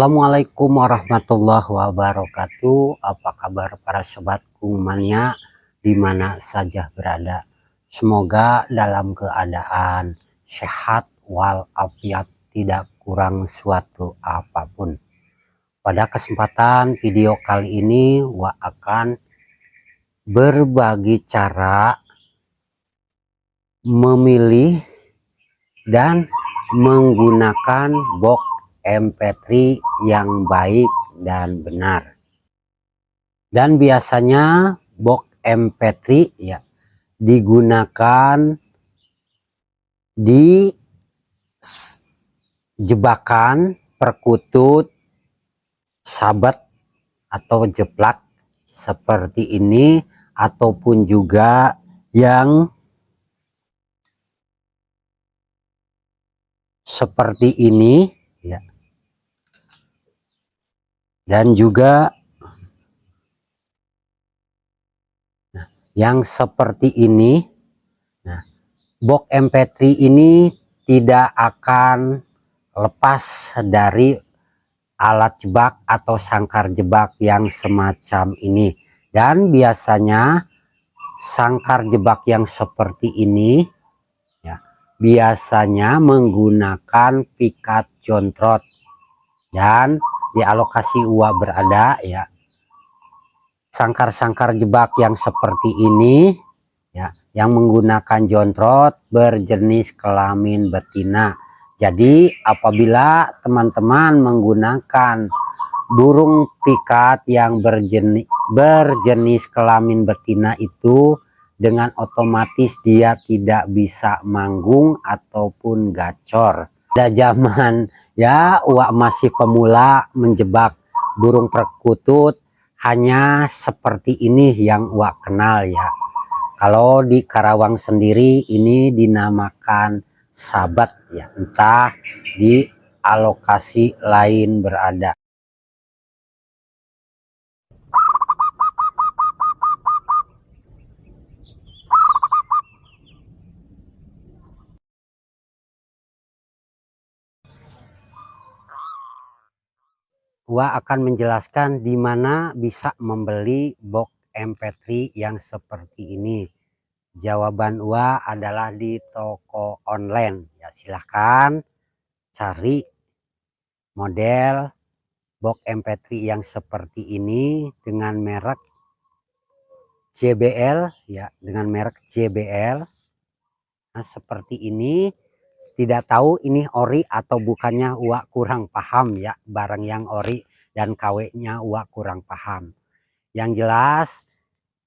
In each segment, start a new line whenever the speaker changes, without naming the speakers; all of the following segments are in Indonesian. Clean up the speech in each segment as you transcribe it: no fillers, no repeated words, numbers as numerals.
Assalamualaikum warahmatullahi wabarakatuh. Apa kabar para sobatku mania di mana saja berada? Semoga dalam keadaan sehat walafiat, tidak kurang suatu apapun. Pada kesempatan video kali ini Wak akan berbagi cara memilih dan menggunakan box MP3 yang baik dan benar. Dan biasanya box MP3 ya digunakan di jebakan, perkutut, sabet atau jeplak seperti ini, ataupun juga yang seperti ini ya. Dan juga yang seperti ini. Nah, box MP3 ini tidak akan lepas dari alat jebak atau sangkar jebak yang semacam ini. Dan biasanya sangkar jebak yang seperti ini ya, biasanya menggunakan pikat jontrot. Dan di alokasi uang berada ya sangkar-sangkar jebak yang seperti ini ya, yang menggunakan jontrot berjenis kelamin betina. Jadi apabila teman-teman menggunakan burung pikat yang berjenis kelamin betina itu, dengan otomatis dia tidak bisa manggung ataupun gacor. Pada zaman ya Wak masih pemula menjebak burung perkutut, hanya seperti ini yang Wak kenal ya. Kalau di Karawang sendiri ini dinamakan sabat ya, entah di alokasi lain berada. Wak akan menjelaskan di mana bisa membeli box MP3 yang seperti ini. Jawaban Wak adalah di toko online. Ya, silahkan cari model box MP3 yang seperti ini dengan merek JBL ya, dengan merek JBL. Nah, seperti ini. Tidak tahu ini ori atau bukannya, Wak kurang paham ya, barang yang ori dan KW-nya Wak kurang paham. Yang jelas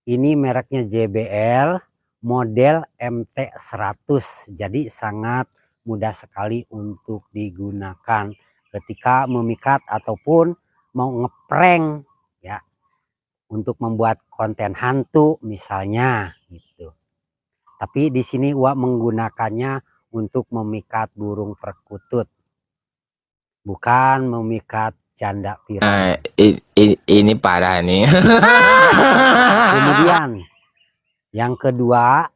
ini mereknya JBL, model MT100, jadi sangat mudah sekali untuk digunakan ketika memikat ataupun mau ngeprank ya, untuk membuat konten hantu misalnya gitu. Tapi di sini Wak menggunakannya untuk memikat burung perkutut, bukan memikat janda piron.
Ini parah nih.
Kemudian yang kedua,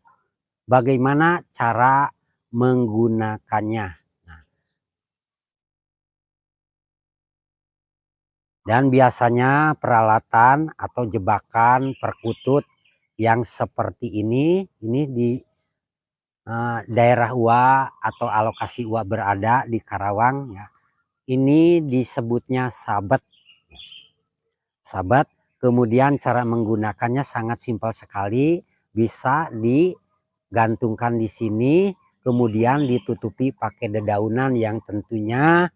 bagaimana cara menggunakannya. Nah, dan biasanya peralatan atau jebakan perkutut yang seperti ini di daerah Wak atau alokasi Wak berada di Karawang ya. Ini disebutnya sabet. Sahabat, kemudian cara menggunakannya sangat simpel sekali, bisa digantungkan di sini, kemudian ditutupi pakai dedaunan yang tentunya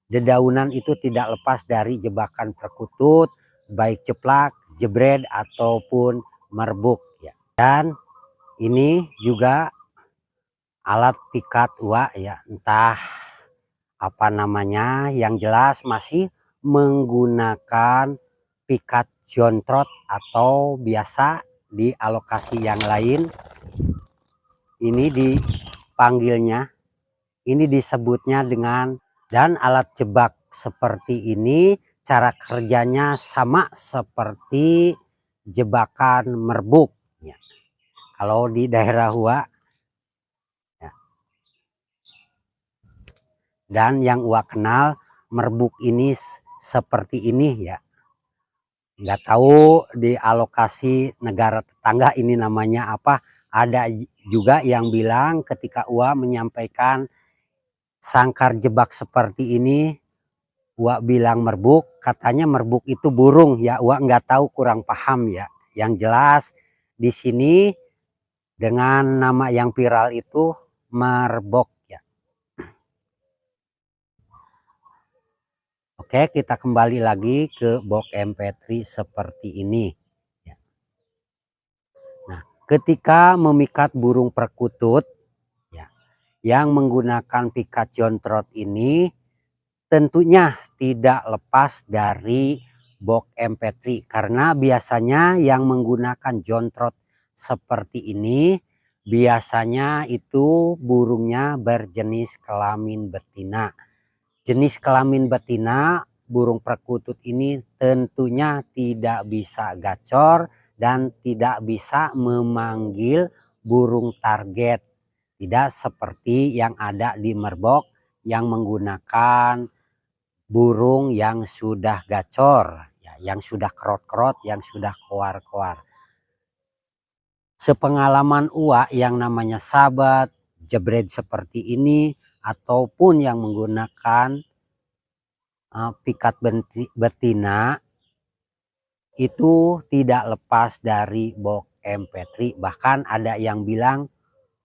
dedaunan itu tidak lepas dari jebakan perkutut, baik jeplak, jebret ataupun merbuk ya. Dan ini juga alat pikat Wak ya, entah apa namanya, yang jelas masih menggunakan pikat jontrot atau biasa di alokasi yang lain ini dipanggilnya, ini disebutnya dengan. Dan alat jebak seperti ini cara kerjanya sama seperti jebakan merbuk ya. Kalau di daerah Wak ya. Dan yang Wak kenal merbuk ini seperti ini ya. Nggak tahu di alokasi negara tetangga ini namanya apa. Ada juga yang bilang ketika Ua menyampaikan sangkar jebak seperti ini, Ua bilang merbuk, katanya merbuk itu burung ya. Ua nggak tahu, kurang paham ya. Yang jelas di sini dengan nama yang viral itu merbok ya. Oke, kita kembali lagi ke box MP3 seperti ini. Nah, ketika memikat burung perkutut ya, yang menggunakan pikat jontrot ini tentunya tidak lepas dari box MP3 karena biasanya yang menggunakan jontrot seperti ini biasanya itu burungnya berjenis kelamin betina. Jenis kelamin betina burung perkutut ini tentunya tidak bisa gacor dan tidak bisa memanggil burung target. Tidak seperti yang ada di merbok yang menggunakan burung yang sudah gacor, ya, yang sudah kerot-kerot, yang sudah koar-koar. Sepengalaman Ua yang namanya sahabat, jebret seperti ini, ataupun yang menggunakan pikat betina itu tidak lepas dari box MP3. Bahkan ada yang bilang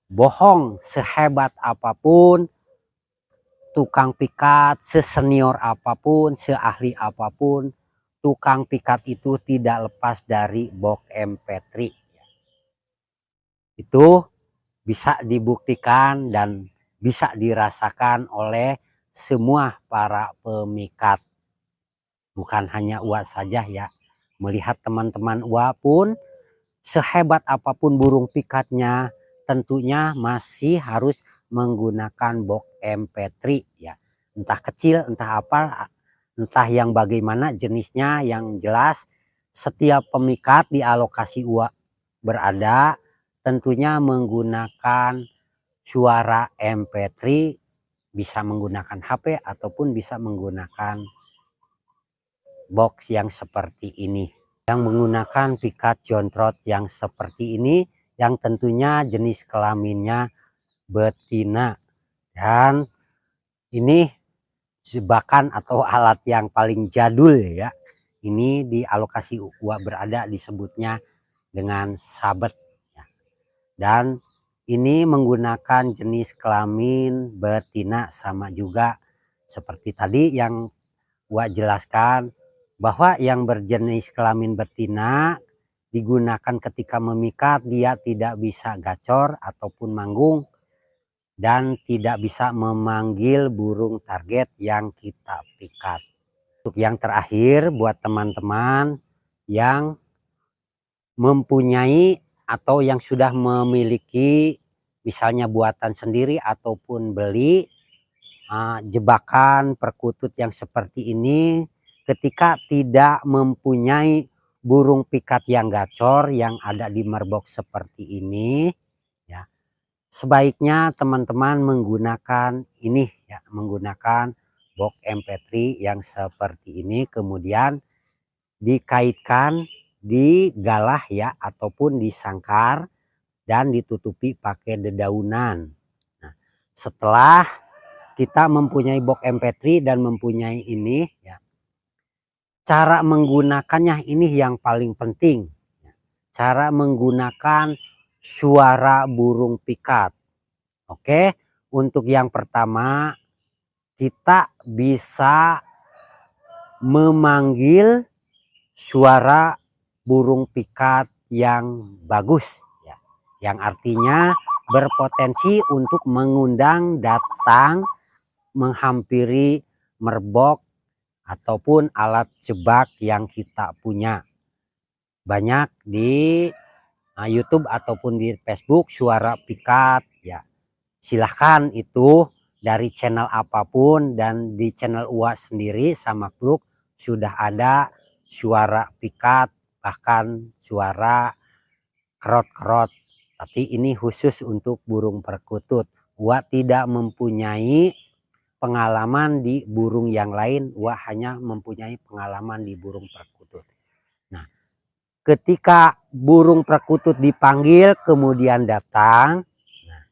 bohong, sehebat apapun tukang pikat, sesenior apapun, seahli apapun, tukang pikat itu tidak lepas dari box MP3. Itu bisa dibuktikan dan bisa dirasakan oleh semua para pemikat. Bukan hanya Ua saja ya. Melihat teman-teman Ua pun sehebat apapun burung pikatnya tentunya masih harus menggunakan box MP3 ya. Entah kecil, entah apa, entah yang bagaimana jenisnya, yang jelas setiap pemikat di alokasi Ua berada tentunya menggunakan suara MP3, bisa menggunakan HP ataupun bisa menggunakan box yang seperti ini, yang menggunakan pikat jontrot yang seperti ini, yang tentunya jenis kelaminnya betina. Dan ini jebakan atau alat yang paling jadul ya. Ini di alokasi Ua berada disebutnya dengan sabet ya. Dan ini menggunakan jenis kelamin betina sama juga seperti tadi yang Ua jelaskan, bahwa yang berjenis kelamin betina digunakan ketika memikat dia tidak bisa gacor ataupun manggung dan tidak bisa memanggil burung target yang kita pikat. Untuk yang terakhir buat teman-teman yang mempunyai atau yang sudah memiliki misalnya buatan sendiri ataupun beli jebakan perkutut yang seperti ini, ketika tidak mempunyai burung pikat yang gacor yang ada di merbok seperti ini ya, sebaiknya teman-teman menggunakan ini ya, menggunakan box MP3 yang seperti ini, kemudian dikaitkan, digalah ya ataupun disangkar dan ditutupi pakai dedaunan. Nah, setelah kita mempunyai box MP3 dan mempunyai ini ya, cara menggunakannya ini yang paling penting. Cara menggunakan suara burung pikat. Oke, untuk yang pertama kita bisa memanggil suara burung pikat yang bagus ya, yang artinya berpotensi untuk mengundang datang menghampiri merbok ataupun alat jebak yang kita punya. Banyak di YouTube ataupun di Facebook suara pikat ya. Silahkan itu dari channel apapun, dan di channel Ua sendiri sama Kruk sudah ada suara pikat, bahkan suara kerot-kerot. Tapi ini khusus untuk burung perkutut. Ua tidak mempunyai pengalaman di burung yang lain, Wak hanya mempunyai pengalaman di burung perkutut. Nah, ketika burung perkutut dipanggil kemudian datang, nah,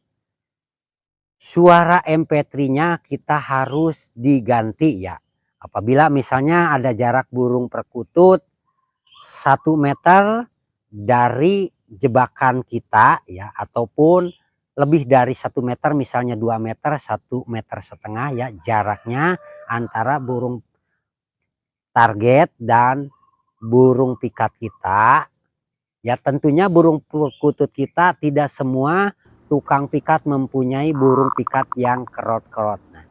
suara MP3-nya kita harus diganti ya. Apabila misalnya ada jarak burung perkutut 1 meter dari jebakan kita ya, ataupun lebih dari 1 meter, misalnya 2 meter, 1,5 meter ya jaraknya antara burung target dan burung pikat kita. Ya tentunya burung perkutut kita tidak semua tukang pikat mempunyai burung pikat yang kerot-kerot. Nah,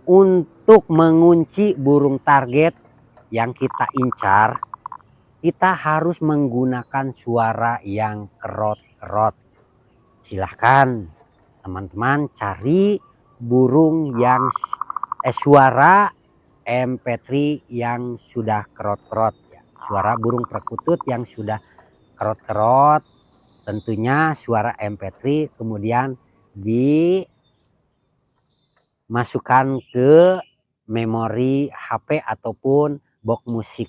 untuk mengunci burung target yang kita incar, kita harus menggunakan suara yang kerot-kerot. Silahkan teman-teman cari burung yang suara MP3 yang sudah kerot-kerot ya. Suara burung perkutut yang sudah kerot-kerot, tentunya suara MP3 kemudian dimasukkan ke memori HP ataupun box musik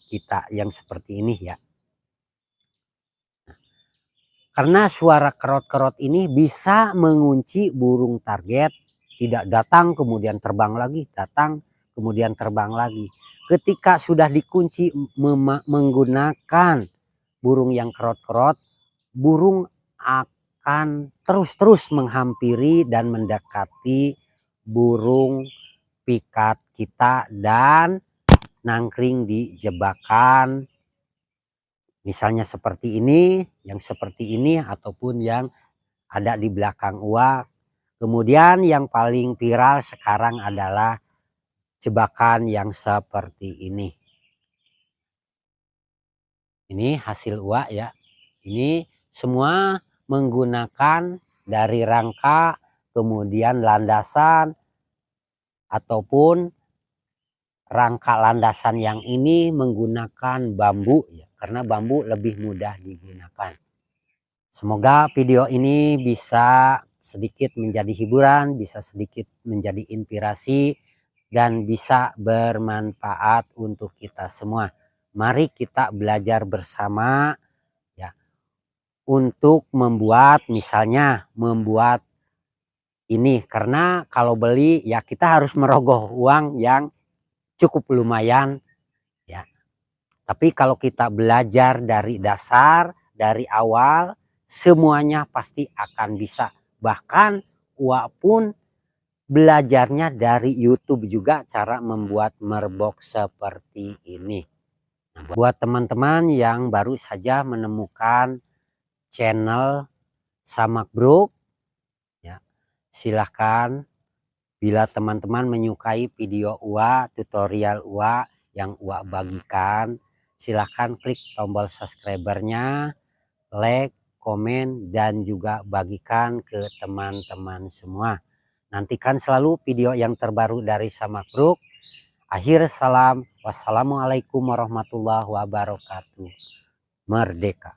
kita yang seperti ini ya. Karena suara kerot-kerot ini bisa mengunci burung target, tidak datang kemudian terbang lagi, datang kemudian terbang lagi. Ketika sudah dikunci menggunakan burung yang kerot-kerot, burung akan terus-terus menghampiri dan mendekati burung pikat kita dan nangkring di jebakan. Misalnya seperti ini, yang seperti ini, ataupun yang ada di belakang uak. Kemudian yang paling viral sekarang adalah jebakan yang seperti ini. Ini hasil uak ya. Ini semua menggunakan dari rangka, kemudian landasan, ataupun rangka landasan yang ini menggunakan bambu ya, karena bambu lebih mudah digunakan. Semoga video ini bisa sedikit menjadi hiburan, bisa sedikit menjadi inspirasi, dan bisa bermanfaat untuk kita semua. Mari kita belajar bersama ya, untuk membuat, misalnya membuat ini, karena kalau beli ya kita harus merogoh uang yang cukup lumayan ya. Tapi kalau kita belajar dari dasar, dari awal, semuanya pasti akan bisa. Bahkan Wak pun belajarnya dari YouTube juga cara membuat merbox seperti ini. Nah, buat teman-teman yang baru saja menemukan channel Samak Bro, ya, silahkan bila teman-teman menyukai video Wak, tutorial Wak yang Wak bagikan, silahkan klik tombol subscribernya, like, komen, dan juga bagikan ke teman-teman semua. Nantikan selalu video yang terbaru dari Samak Bro. Akhir salam, wassalamualaikum warahmatullahi wabarakatuh. Merdeka.